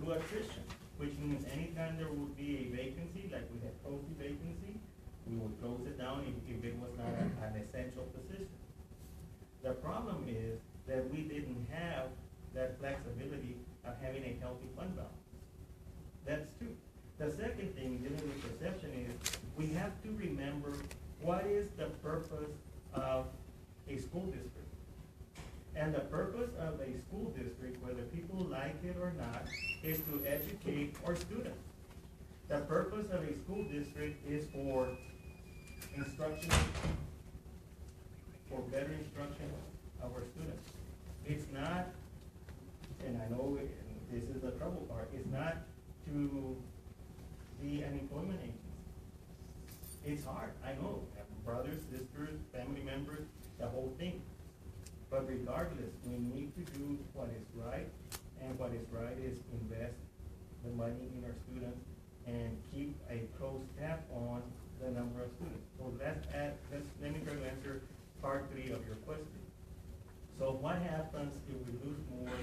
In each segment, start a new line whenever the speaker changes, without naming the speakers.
to attrition, which means anytime there would be a vacancy, like we had closed the vacancy, we would close it down if it was not an essential position. The problem is that we didn't have that flexibility of having a healthy fund balance. That's two. The second thing dealing with perception is we have to remember what is the purpose of a school district. And the purpose of a school district, whether people like it or not, is to educate our students. The purpose of a school district is for instruction, for better instruction of our students. It's not, and I know this is the trouble part, it's not to be an employment agency. It's hard, I know, brothers, sisters, family members, the whole thing. But regardless, we need to do what is right, and what is right is invest the money in our students and keep a close tap on the number of students. So let me try to answer part 3 of your question. So what happens if we lose more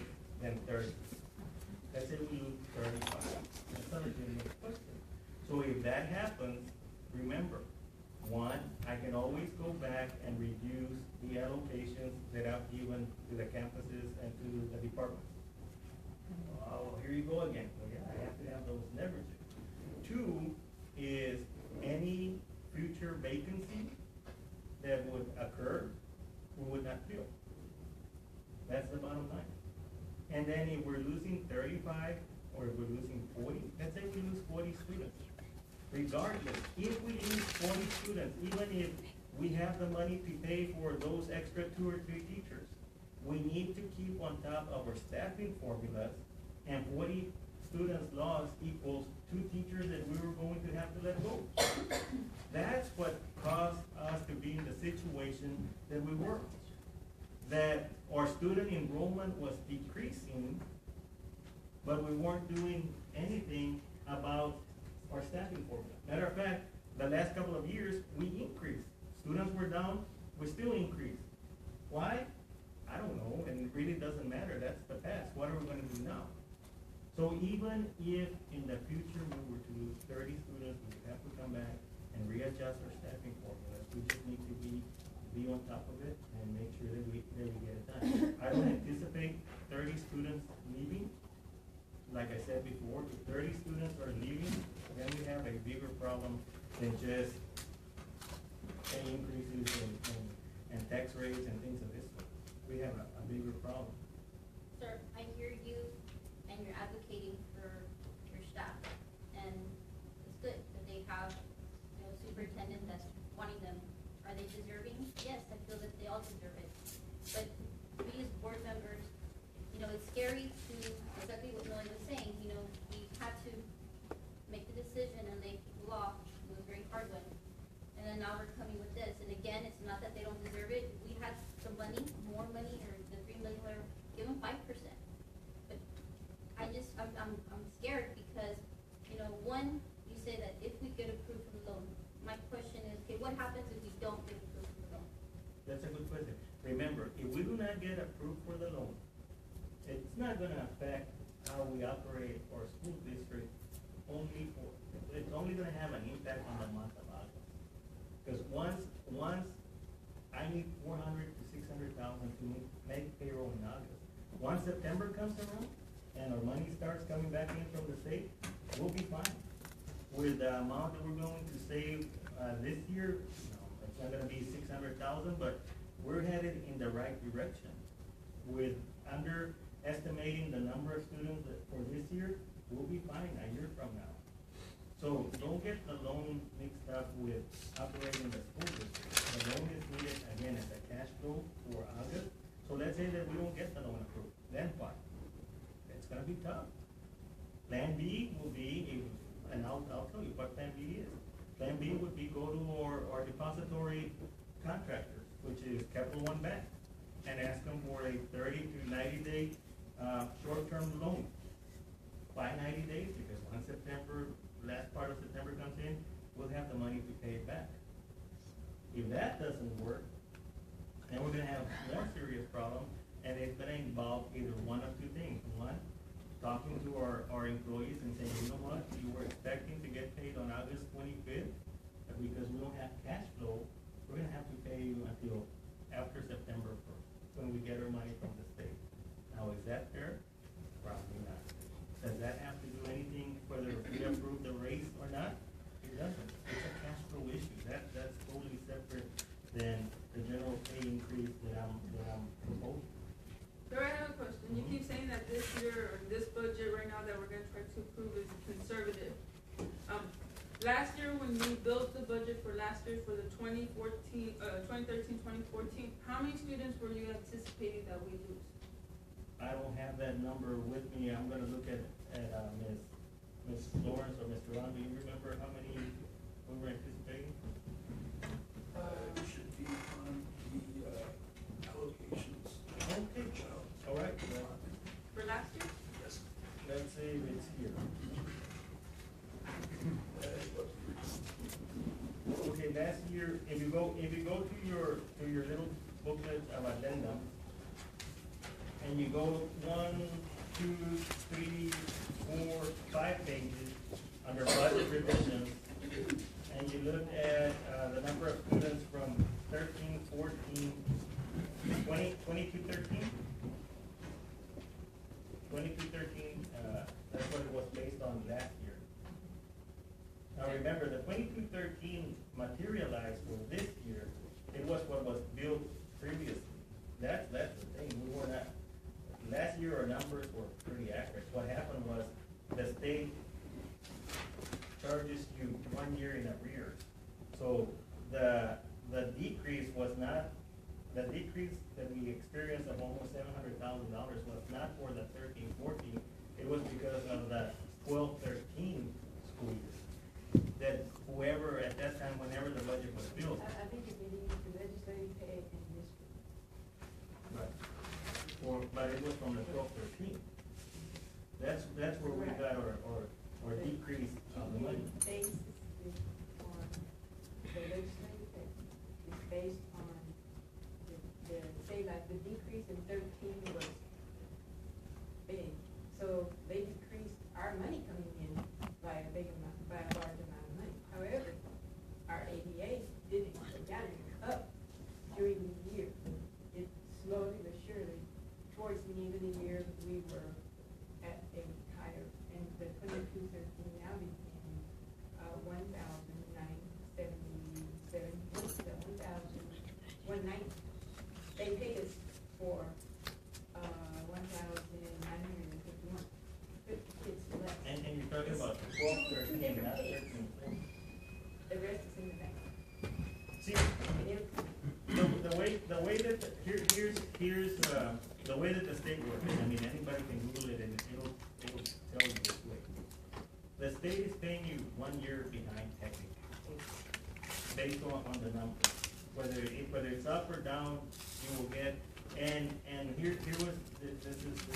than 30? Let's say we lose 35. That's a legitimate question. So if that happens, remember, one, I can always go back and reduce the allocations that I've given to the campuses and to the departments. Oh, here you go again. Well, yeah, I have to have those leverages. 2 is any future vacancy that would occur, we would not fill. That's the bottom line. And then if we're losing 35 or if we're losing 40, let's say we lose 40 students. Regardless, if we lose 40 students, even if we have the money to pay for those extra 2 or 3 teachers, we need to keep on top of our staffing formulas, and 40 students lost equals 2 teachers that we were going to have to let go. That's what caused us to be in the situation that we were. That our student enrollment was decreasing, but we weren't doing anything about our staffing formula. Matter of fact, the last couple of years, we increased. Students were down, we still increased. Why? I don't know, and it really doesn't matter. That's the past. What are we going to do now? So even if in the future we were to lose 30 students, we would have to come back and readjust our staffing formulas. We just need to be on top of it and make sure that we get it done. I don't anticipate 30 students leaving. Like I said before, if 30 students are leaving, then we have a bigger problem than just pay increases and tax rates and things of this sort. We have a bigger problem.
Sir, I hear you, and you're advocating for your staff, and it's good that they have, superintendent that's wanting them. Are they deserving? Yes, I feel that they all deserve it. But we as board members, it's scary to, exactly what Millie was saying, we had to make the decision and make law. It was a very hard one. And then now we're coming with this. And again, it's not that they don't deserve it. We had some money, more money, or the $3 million, give them 5%. But I'm scared because, one, you say that if we get approved for the loan, my question is, okay, what happens if we don't get approved for the loan?
That's a good question. Remember, if we do not get approved for the loan, it's not going to affect how we operate our school district it's only going to have an impact on the month of August. Because once I need 400 to 600,000 to make payroll in August. Once September comes around and our money starts coming back in from the state, we'll be fine. With the amount that we're going to save this year, it's not going to be 600,000, but we're headed in the right direction. With underestimating the number of students for this year, we'll be fine a year from now. So don't get the loan mixed up with operating the school district. The loan is needed, again, as a cash flow for August. So let's say that we don't get the loan approved. Then what? It's going to be tough. Plan B will be, and I'll tell you what Plan B is. Plan B would be go to our depository contractors, which is Capital One Bank, and ask them for a 30 to 90 day short-term loan. By 90 days, because once last part of September comes in, we'll have the money to pay it back. If that doesn't work, then we're going to have more serious problem, and it's going to involve either one of two things. One, talking to our employees and saying, you know what, you were expecting to get paid on August 25th, but because we don't have cash flow, we're gonna have to pay you until after September 1st, when we get our money from the state. Now, is that fair? Probably not. Does that have to do anything whether we approve the raise or not? It doesn't. It's a cash flow issue. That's totally separate than the general pay increase that I'm proposing.
So I have a question. You keep saying that this year, or this budget right now that we're gonna try to approve is conservative. Last year, when we built the budget for last year for the 2013, 2014, how many students were you anticipating that we lose?
I don't have that number with me. I'm gonna look at Ms. Lawrence or Mr. Ron. Do you remember how many we were anticipating?
It should be on the allocations.
Okay, all right.
For last year?
Yes.
Let's say it's here. Okay, last year, if you go to your little booklet of addendum, and you go 1, 2, 3, 4, 5 pages under budget revisions, and you look at the number of students from 13, 14, 20, 22, 13? 22, 13, that's what it was based on last year. Now remember, the 22, 13 materialized for this year, it was what was built previously. That's the thing, we were not, last year our numbers were pretty accurate. What happened was the state charges you 1 year in arrears. So the decrease was not, the decrease that we experienced of almost $700,000 was not for the 13, 14. It was because of the 12, 13 school year. That whoever at that time, whenever the budget was built.
I think if we need the legislative pay in this.
Right. But it was from the 12, 13. That's where we got our decrease of the money.
The basis is on, the legislative pay is based on say like the decrease in 13 was big. So they decreased our money coming in by a big amount, by a large amount of money. However, our ADA didn't got it up during the year. It slowly but surely, towards the end of the year, we were at a higher, and the 22, 13 now became 1,977, 1,190. They paid us for 1,951. 50 kids less.
And you're talking about 12, 13, not 13.
The rest is in the bank.
See,
And it,
the way that here's the way that the state works. I mean, anybody can Google it and it'll tell you this way. The state is paying you 1 year behind technically, based on the numbers. Whether it's up or down, you will get. And here was this is a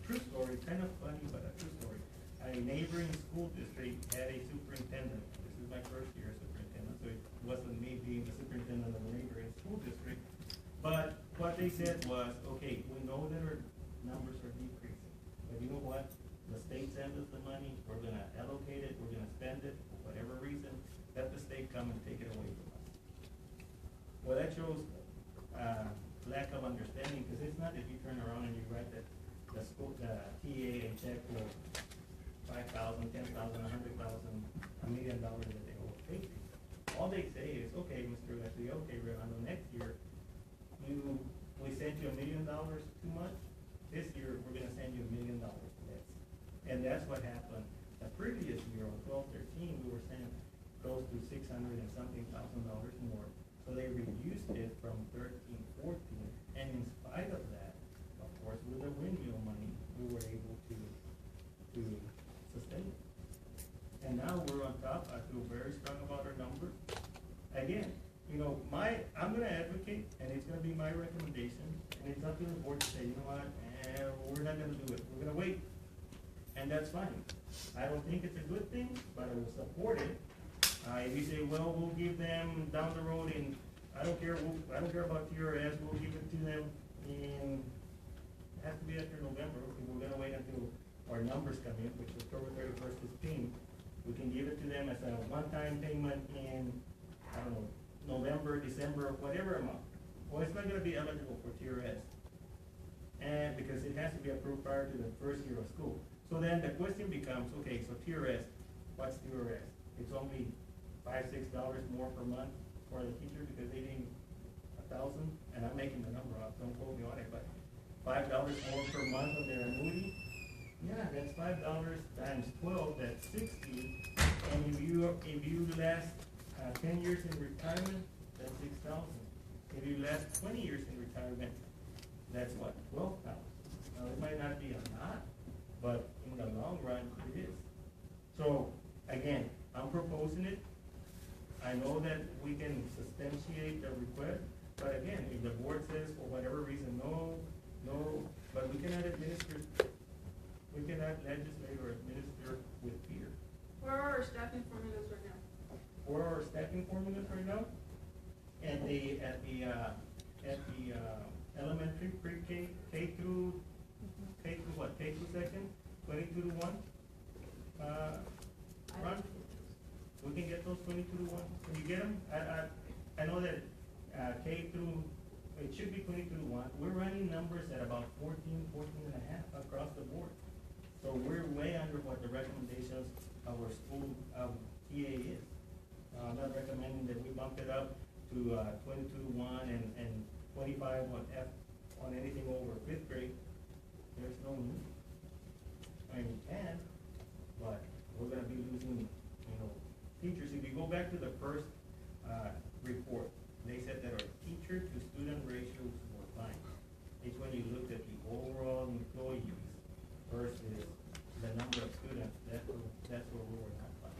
true story, kind of funny, but a true story. A neighboring school district had a superintendent. This is my first year as superintendent, so it wasn't me being the superintendent of a neighboring school district. But what they said was, okay, we know that our numbers are decreasing, but you know what? The state sends us the money, we're gonna allocate it, we're gonna spend it for whatever reason. Let the state come and take it away from us. Well, that shows lack of understanding, because it's not that you turn around and you write that the school, the TA and check for $5,000, $10,000, $100,000, $1 million that they owe pay. All they say is, okay, Mr. Leslie, okay, Rolando, next year, we sent you $1 million too much. This year, we're gonna send you $1 million less. And that's what happened. The previous year, on 12, 13, we were sent close to $600 and something thousand more. So they reduced it from 13, 14, and in spite of that, of course, with the windmill money, we were able to sustain it. And now we're on top. I feel very strong about our numbers. Again, you know, I'm gonna advocate, and it's gonna be my recommendation, and it's up to the board to say, you know what, we're not gonna do it. We're gonna wait, and that's fine. I don't think it's a good thing, but I will support it. If you say, well, we'll give them down the road in, I don't care about TRS, we'll give it to them in, it has to be after November, okay, we're gonna wait until our our numbers come in, which October 31st is paying, we can give it to them as a one-time payment in, I don't know, November, December, whatever amount. Well, it's not gonna be eligible for TRS. And because it has to be approved prior to the first year of school. So then the question becomes, okay, so TRS, what's TRS? It's only $5, $6 more per month for the teacher because they didn't 1,000, and I'm making the number up, don't quote me on it, but $5 more per month on their annuity? Yeah, that's $5 times 12, that's 60. And if you last 10 years in retirement, that's 6,000. If you last 20 years in retirement, that's what, 12,000. Now, it might not be a lot, but in the long run, it is. So, again, I'm proposing it. I know that we can substantiate the request, but again, if the board says for whatever reason, no, but we cannot administer, we cannot legislate or administer with fear.
Where are our staffing formulas right now?
For our staffing formulas right now, at the elementary pre-K, K through what, K through second, 22 to 1? Ron, we can get those 22 to 1. Can you get them? I know that K through, it should be 22 to 1. We're running numbers at about 14 and a half across the board. So we're way under what the recommendations of our school TA is. I'm not recommending that we bump it up to 22 to 1 and 25 on anything over 5th grade. There's no need. I mean, we can, but we're gonna be losing, teachers. If you go back to the first report, they said that our teacher to student ratios were fine. It's when you looked at the overall employees versus the number of students, that's where we were not fine.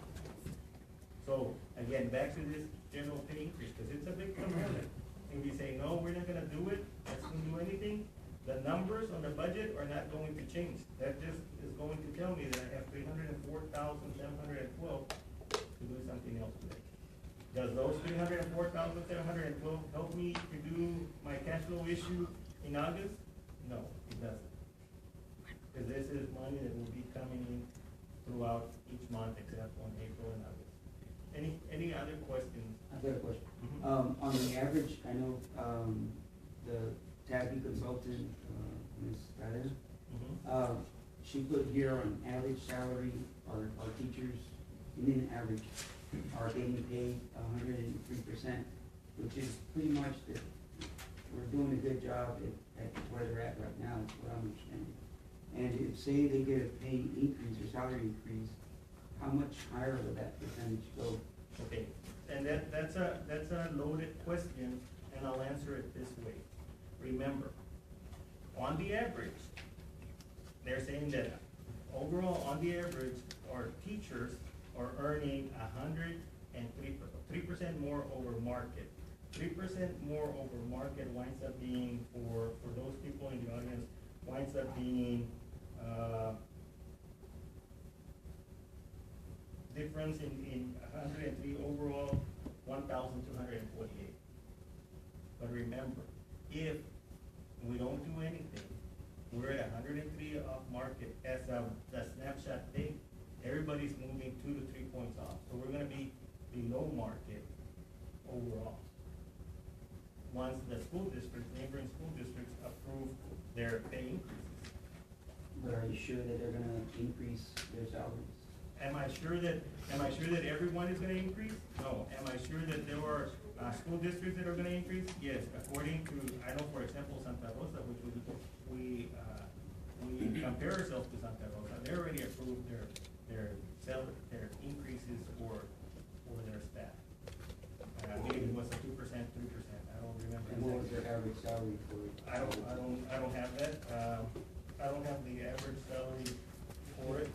So, again, back to this general pay increase, because it's a big component. If you say, no, we're not gonna do it, that's gonna do anything, the numbers on the budget are not going to change. That just is going to tell me that I have 304,712 to do something else today. Does those 304,712 help me to do my cash flow issue in August? No, it doesn't. Because this is money that will be coming in throughout each month except on April and August. Any other questions?
I've got a question.
Mhm.
On the average, I know, the TABI consultant, Ms. Rada,
Mhm.
she put here on average salary, our teachers, Indian average, are getting paid 103%, which is pretty much that we're doing a good job at where they're at right now, is what I'm understanding. And if, say, they get a pay increase or salary increase, how much higher would that percentage go?
Okay, and that's a loaded question, and I'll answer it this way. Remember, on the average, they're saying that overall, on the average, our teachers are earning 3% more over market. 3% more over market winds up being, for those people in the audience, winds up being, difference in 103 overall, 1,248. But remember, if we don't do anything, we're at 103 off market as of the snapshot date. Everybody's moving 2 to 3 points off, so we're gonna be below market overall. Once the school districts, neighboring school districts approve their pay increases.
But are you sure that they're gonna increase their salaries?
Am I sure that everyone is gonna increase? No. Am I sure that there are, school districts that are gonna increase? Yes, according to, I know, for example, Santa Rosa, which we compare ourselves to Santa Rosa, they already approved their increases for their staff. I believe it was a 2%, 3%, I don't remember.
And what was
exactly.
their average salary for?
I don't have that, I don't have the average salary for it.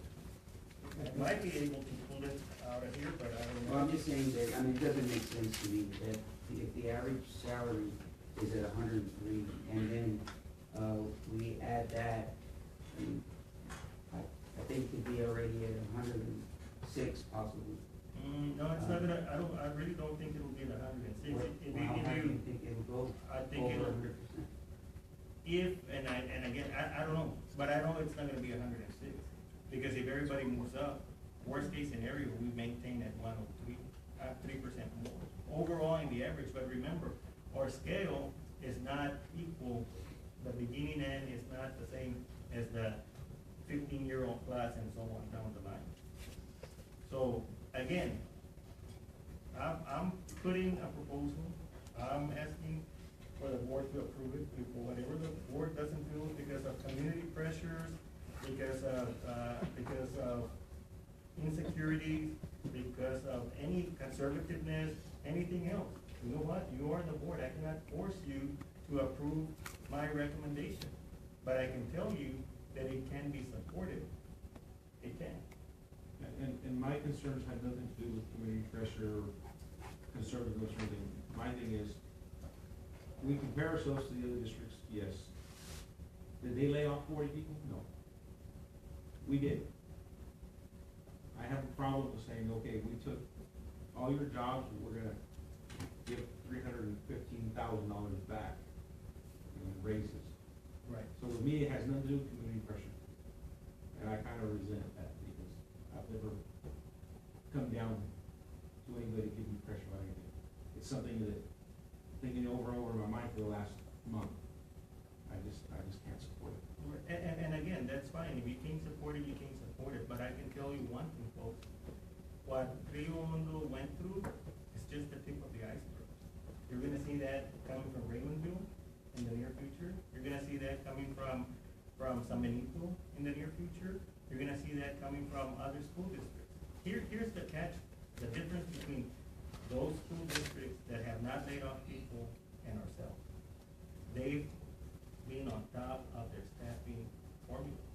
I might be able to pull it out of here, but I don't know.
Well, I'm just saying that, I mean, it doesn't make sense to me that if the average salary is at 103, and then, we add that, I mean, I think it could be already at 106 possibly.
No, it's not gonna, I really don't think it'll be at 106.
How high do you think it'll go?
I think
Over
it'll,
100%?
if, and again, I don't know, but I know it's not gonna be 106. Because if everybody moves up, worst case scenario, we maintain at 103, 3% more overall in the average. But remember, our scale is not equal. The beginning end is not the same as the 15-year-old class and so on down the line. So again, I'm putting a proposal. I'm asking for the board to approve it. If for whatever the board doesn't feel because of community pressures, because of insecurity, because of any conservativeness, anything else. You know what? You are the board. I cannot force you to approve my recommendation. But I can tell you that it can be supported. It can.
And my concerns have nothing to do with community pressure or conservatism or anything. My thing is, we compare ourselves to the other districts, yes. Did they lay off 40 people? No. We did. I have a problem with saying, okay, we took all your jobs, we're gonna give $315,000 back in raises.
Right.
So with me, it has nothing to do with community pressure. And I kind of resent that because I've never come down to anybody giving me pressure on anything. It's something that, thinking over and over in my mind for the last month, I just can't support it.
And again, that's fine. If you can't support it, you can't support it. But I can tell you one thing, folks. What Rio Hondo went through is just the tip of the iceberg. You're gonna see that coming from Raymondville in the near future. You're gonna see that coming from San Benito in the near future. You're gonna see that coming from other school districts. Here's the catch, the difference between those school districts that have not laid off people and ourselves. They've been on top of their staffing formula.